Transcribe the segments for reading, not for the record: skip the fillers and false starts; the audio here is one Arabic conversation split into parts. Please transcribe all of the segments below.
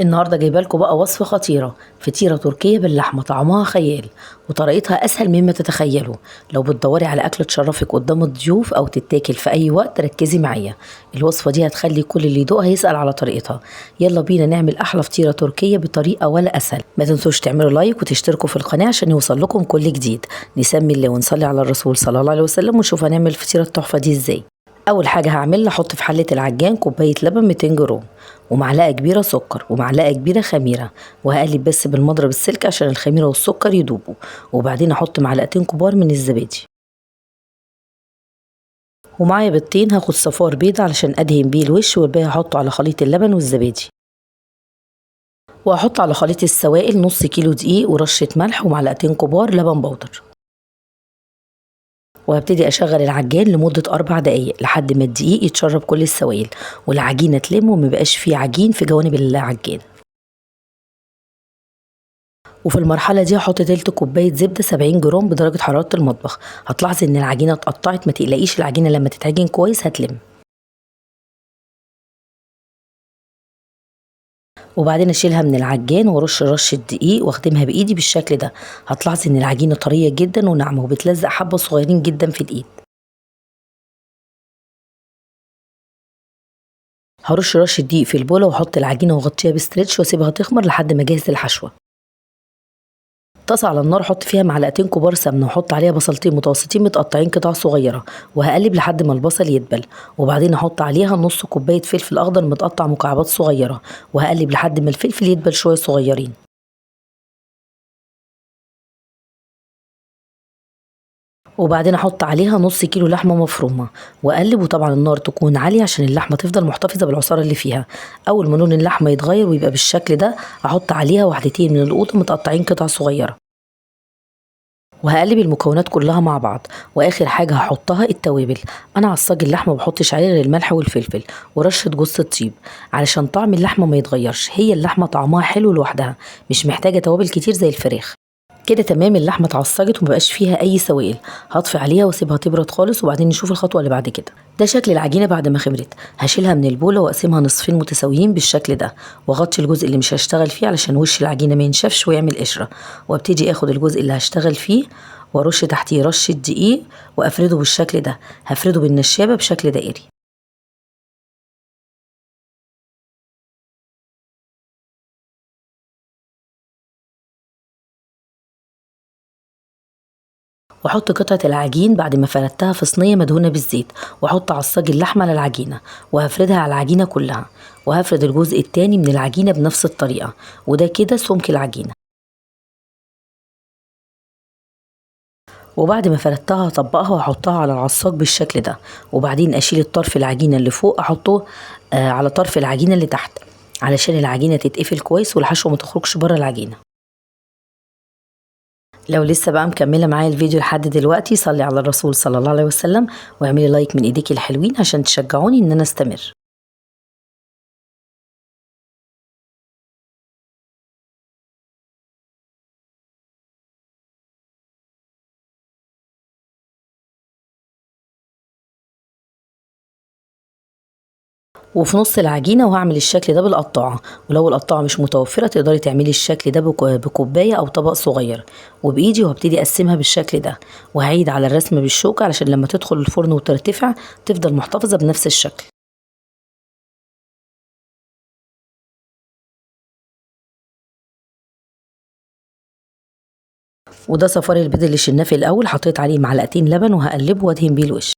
النهارده جايبه لكم بقى وصفه خطيره، فطيره تركيه باللحمه طعمها خيال وطريقتها اسهل مما تتخيلوا. لو بتدوري على اكله تشرفك قدام الضيوف او تتاكل في اي وقت ركزي معايا. الوصفه دي هتخلي كل اللي يدوقها يسال على طريقتها. يلا بينا نعمل احلى فطيره تركيه بطريقه ولا اسهل. ما تنسوش تعملوا لايك وتشتركوا في القناه عشان يوصل لكم كل جديد. نسمي الله ونصلي على الرسول صلى الله عليه وسلم ونشوف هنعمل الفطيره التحفه دي ازاي. اول حاجه هعمل احط في حله العجان كوبايه لبن 200 جرام ومعلقه كبيره سكر ومعلقه كبيره خميره، وهقلب بس بالمضرب السلك عشان الخميره والسكر يدوبوا، وبعدين احط معلقتين كبار من الزبادي، ومعايا بيضتين هاخد صفار بيض علشان ادهن بيه الوش، والباقي هحطه على خليط اللبن والزبادي، وهحط على خليط السوائل نص كيلو دقيق ورشه ملح ومعلقتين كبار لبن بودر، وهبتدي اشغل العجان لمدة 4 دقايق لحد ما الدقيق يتشرب كل السوائل والعجينة تلم ومبقاش فيه عجين في جوانب العجان. وفي المرحلة دي هحط تلت كوباية زبدة 70 جرام بدرجة حرارة المطبخ. هتلاحظي ان العجينة اتقطعت، ما تقلقيش العجينة لما تتعجن كويس هتلم. وبعدين اشيلها من العجان وارش رشة دقيق واخدمها بايدي بالشكل ده. هتلاحظي ان العجينة طرية جدا وناعمة وبتلزق حبة صغيرين جدا في الايد. هرش رشة دقيق في البولة واحط العجينة واغطيها بستريتش واسيبها تخمر لحد ما اجهز الحشوة. طاسة على النار احط فيها معلقتين كبار سمنة واحط عليها بصلتين متوسطين متقطعين قطع صغيرة، وهقلب لحد ما البصل يدبل، وبعدين احط عليها نص كوباية فلفل اخضر متقطع مكعبات صغيرة، وهقلب لحد ما الفلفل يدبل شوية صغيرين. وبعدين احط عليها نص كيلو لحمه مفرومه واقلب، وطبعا النار تكون عاليه عشان اللحمه تفضل محتفظه بالعصاره اللي فيها. اول ما لون اللحمه يتغير ويبقى بالشكل ده احط عليها واحدتين من القوطه متقطعين قطع صغيره، وهقلب المكونات كلها مع بعض. واخر حاجه هحطها التوابل. انا عصاج اللحمه ما بحطش عليه غير الملح والفلفل ورشه جوز الطيب علشان طعم اللحمه ما يتغيرش. هي اللحمه طعمها حلو لوحدها، مش محتاجه توابل كتير زي الفراخ. كده تمام، اللحمه اتعصجت ومبقاش فيها اي سوائل. هطفي عليها واسيبها تبرد خالص وبعدين نشوف الخطوه اللي بعد كده. ده شكل العجينه بعد ما خمرت. هشيلها من البوله واقسمها نصفين متساويين بالشكل ده، واغطي الجزء اللي مش هشتغل فيه علشان وش العجينه ما ينشفش ويعمل قشره، وابتدي اخد الجزء اللي هشتغل فيه وارش تحتيه رشه دقيق وافرده بالشكل ده. هفرده بالنشابه بشكل دائري. واحط قطعة العجين بعد ما فردتها في صينية مدهونة بالزيت، واحط عصاج اللحمة على العجينة وهفردها على العجينة كلها، وهفرد الجزء التاني من العجينة بنفس الطريقة، وده كده سمك العجينة. وبعد ما فردتها هطبقها واحطها على العصاج بالشكل ده، وبعدين اشيل الطرف العجينة اللي فوق احطه على طرف العجينة اللي تحت علشان العجينة تتقفل كويس والحشوة ما تخرجش بره العجينة. لو لسه بقى مكملة معايا الفيديو لحد دلوقتي صلي على الرسول صلى الله عليه وسلم واعملي لايك من ايديكي الحلوين عشان تشجعوني ان انا استمر. وفي نص العجينة وهعمل الشكل ده بالقطاعة، ولو القطاعة مش متوفرة تقدري تعملي الشكل ده بكوباية أو طبق صغير، وبإيدي وهبتدي أقسمها بالشكل ده، وهعيد على الرسم بالشوكة علشان لما تدخل الفرن وترتفع تفضل محتفظة بنفس الشكل. وده صفار البيض اللي شلناه في الأول، حطيت عليه معلقتين لبن وهقلبه وادهن بيه الوش،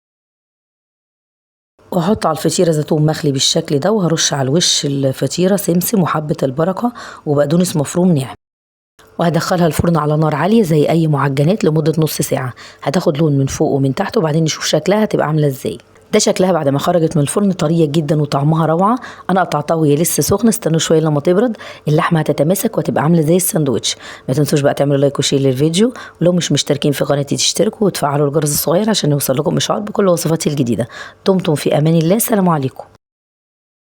واحط على الفطيرة زيتون مخلي بالشكل ده، وهرش على الوش الفطيرة سمسم وحبة البركة وبقدونس مفروم ناعم، وهدخلها الفرن على نار عالية زي أي معجنات لمدة نص ساعة. هتاخد لون من فوق ومن تحت وبعدين نشوف شكلها هتبقى عاملة ازاي. ده شكلها بعد ما خرجت من الفرن، طرية جدا وطعمها روعة. انا قطعتها وهي لسه سخنة، استنوا شوية لما تبرد اللحمة هتتماسك وهتبقى عاملة زي الساندوتش. ما تنسوش بقى تعملوا لايك وشير للفيديو، ولو مش مشتركين في قناتي تشتركوا وتفعلوا الجرس الصغير عشان يوصل لكم اشعار بكل وصفاتي الجديدة. دمتم في امان الله، السلام عليكم.